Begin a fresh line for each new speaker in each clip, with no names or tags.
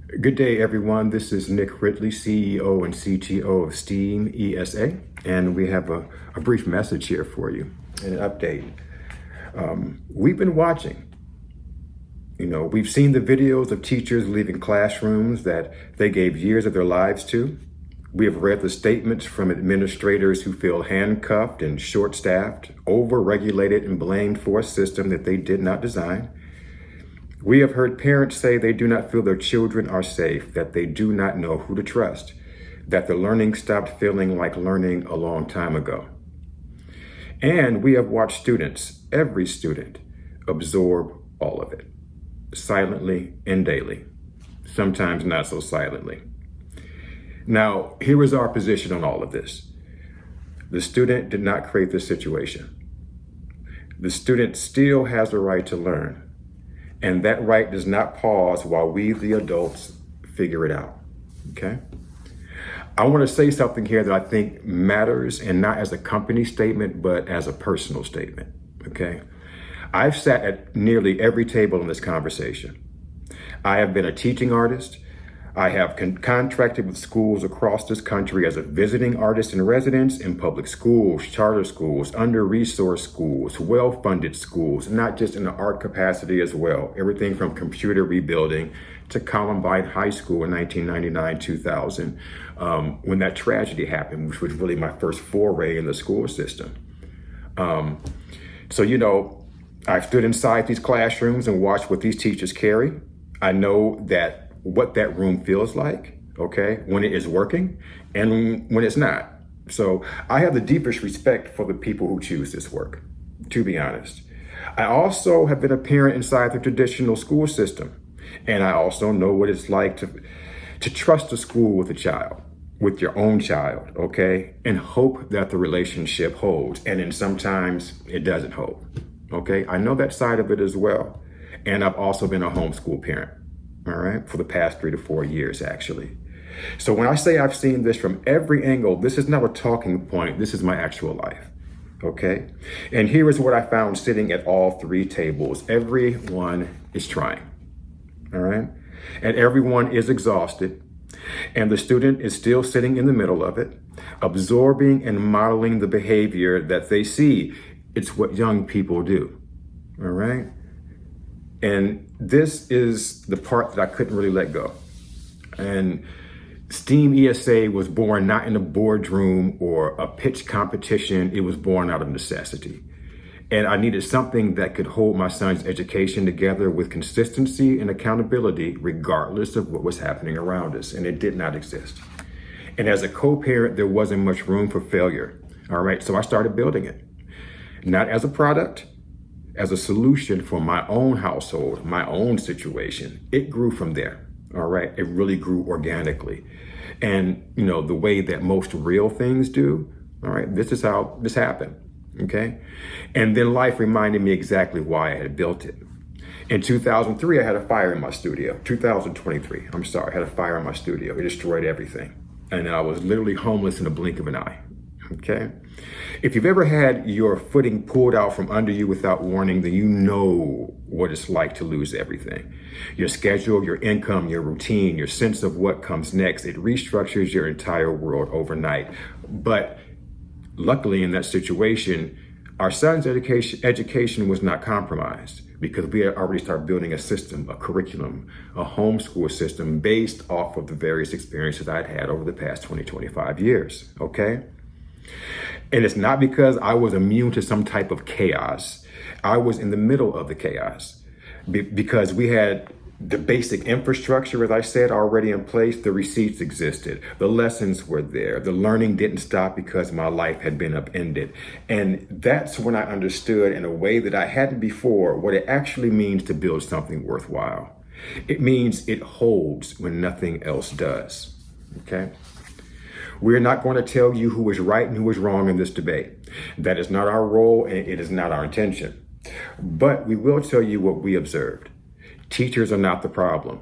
Good day, everyone. This is Nick Ridley, CEO and CTO of STEAMESA, and we have a brief message here for you, an update. We've been watching. We've seen the videos of teachers leaving classrooms that they gave years of their lives to. We have read the statements from administrators who feel handcuffed and short-staffed, over-regulated, and blamed for a system that they did not design. We have heard parents say they do not feel their children are safe, that they do not know who to trust, that the learning stopped feeling like learning a long time ago. And we have watched students, every student, absorb all of it, silently and daily, sometimes not so silently. Now, here is our position on all of this. The student did not create this situation. The student still has the right to learn. And that right does not pause while we, the adults, figure it out, okay? I want to say something here that I think matters, and not as a company statement, but as a personal statement, okay? I've sat at nearly every table in this conversation. I have been a teaching artist. I have contracted with schools across this country as a visiting artist in residence in public schools, charter schools, under-resourced schools, well-funded schools, not just in the art capacity as well. Everything from computer rebuilding to Columbine High School in 1999-2000, when that tragedy happened, which was really my first foray in the school system. I've stood inside these classrooms and watched what these teachers carry. I know what that room feels like, okay, when it is working and when it's not. So I have the deepest respect for the people who choose this work, to be honest. I also have been a parent inside the traditional school system, and I also know what it's like to trust a school with a child, with your own child, okay, and hope that the relationship holds. And then sometimes it doesn't hold, okay? I know that side of it as well. And I've also been a homeschool parent. All right, for the past 3 to 4 years, actually. So when I say I've seen this from every angle, this is not a talking point. This is my actual life, okay? And here is what I found sitting at all 3 tables. Everyone is trying, all right? And everyone is exhausted. And the student is still sitting in the middle of it, absorbing and modeling the behavior that they see. It's what young people do, all right? And this is the part that I couldn't really let go. And STEAMESA was born not in a boardroom or a pitch competition. It was born out of necessity. And I needed something that could hold my son's education together with consistency and accountability, regardless of what was happening around us. And it did not exist. And as a co-parent, there wasn't much room for failure. All right, so I started building it. Not as a product, as a solution for my own household, my own situation. It grew from there, all right? It really grew organically. And, the way that most real things do, all right, this is how this happened, okay? And then life reminded me exactly why I had built it. In 2003, I had a fire in my studio. 2023, I had a fire in my studio. It destroyed everything. And I was literally homeless in the blink of an eye. Okay. If you've ever had your footing pulled out from under you without warning, then you know what it's like to lose everything. Your schedule, your income, your routine, your sense of what comes next, it restructures your entire world overnight. But luckily in that situation, our son's education was not compromised because we had already started building a system, a curriculum, a homeschool system based off of the various experiences I'd had over the past 25 years. Okay. And it's not because I was immune to some type of chaos. I was in the middle of the chaos because we had the basic infrastructure, as I said, already in place. The receipts existed. The lessons were there. The learning didn't stop because my life had been upended. And that's when I understood in a way that I hadn't before what it actually means to build something worthwhile. It means it holds when nothing else does, okay? We're not going to tell you who is right and who is wrong in this debate. That is not our role, and it is not our intention. But we will tell you what we observed. Teachers are not the problem.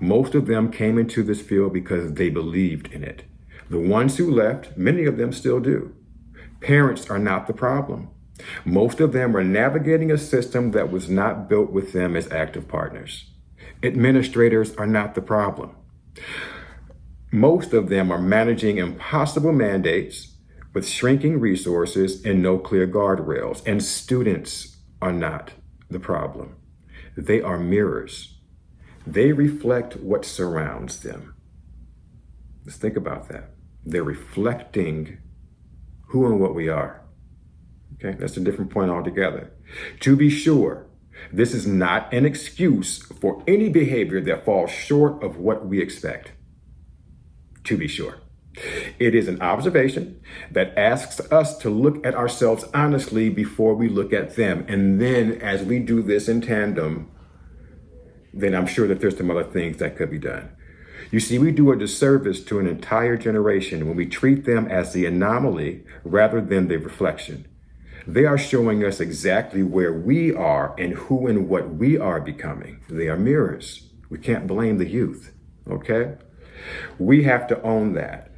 Most of them came into this field because they believed in it. The ones who left, many of them still do. Parents are not the problem. Most of them are navigating a system that was not built with them as active partners. Administrators are not the problem. Most of them are managing impossible mandates with shrinking resources and no clear guardrails. And students are not the problem. They are mirrors. They reflect what surrounds them. Let's think about that. They're reflecting who and what we are. Okay, that's a different point altogether. To be sure, this is not an excuse for any behavior that falls short of what we expect. To be sure. It is an observation that asks us to look at ourselves honestly before we look at them. And then as we do this in tandem, then I'm sure that there's some other things that could be done. You see, we do a disservice to an entire generation when we treat them as the anomaly rather than the reflection. They are showing us exactly where we are and who and what we are becoming. They are mirrors. We can't blame the youth, okay? We have to own that.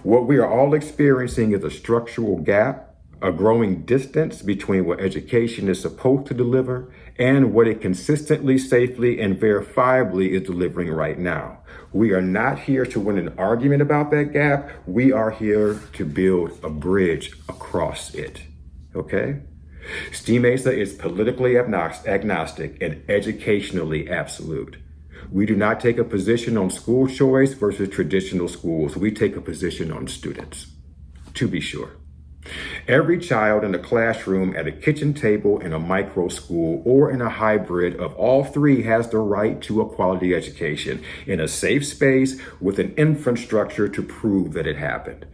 What we are all experiencing is a structural gap, a growing distance between what education is supposed to deliver and what it consistently, safely, and verifiably is delivering right now. We are not here to win an argument about that gap. We are here to build a bridge across it. Okay? STEAMESA is politically agnostic and educationally absolute. We do not take a position on school choice versus traditional schools. We take a position on students, to be sure. Every child in a classroom, at a kitchen table, in a micro school, or in a hybrid of all three has the right to a quality education in a safe space with an infrastructure to prove that it happened.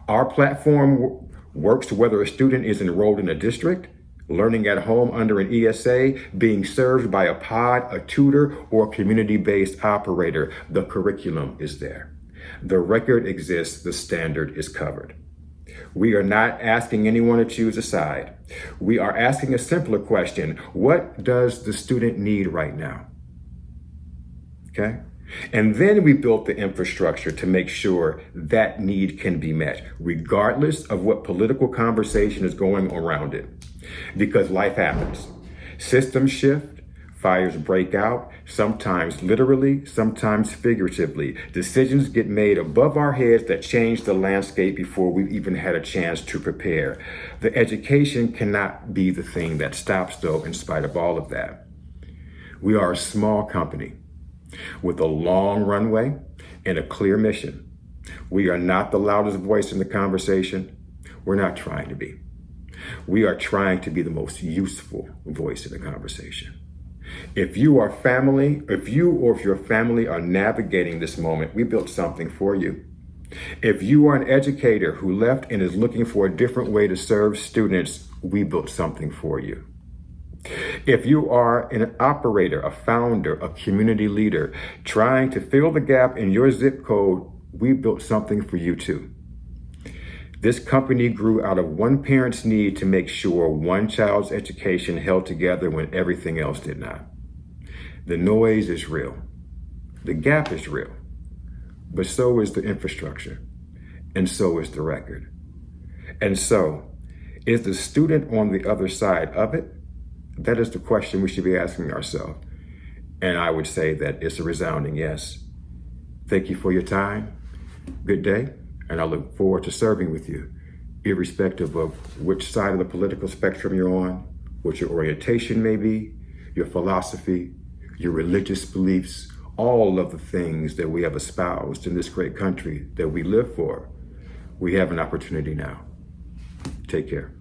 Our platform works whether a student is enrolled in a district, learning at home under an ESA, being served by a pod, a tutor, or a community-based operator. The curriculum is there. The record exists. The standard is covered. We are not asking anyone to choose a side. We are asking a simpler question. What does the student need right now? Okay? And then we built the infrastructure to make sure that need can be met, regardless of what political conversation is going around it. Because life happens. Systems shift, fires break out, sometimes literally, sometimes figuratively. Decisions get made above our heads that change the landscape before we've even had a chance to prepare. The education cannot be the thing that stops, though, in spite of all of that. We are a small company with a long runway and a clear mission. We are not the loudest voice in the conversation. We're not trying to be. We are trying to be the most useful voice in the conversation. If you or your family are navigating this moment, we built something for you. If you are an educator who left and is looking for a different way to serve students, we built something for you. If you are an operator, a founder, a community leader, trying to fill the gap in your zip code, we built something for you too. This company grew out of one parent's need to make sure one child's education held together when everything else did not. The noise is real. The gap is real. But so is the infrastructure. And so is the record. And so, is the student on the other side of it? That is the question we should be asking ourselves. And I would say that it's a resounding yes. Thank you for your time. Good day. And I look forward to serving with you, irrespective of which side of the political spectrum you're on, what your orientation may be, your philosophy, your religious beliefs, all of the things that we have espoused in this great country that we live for. We have an opportunity now. Take care.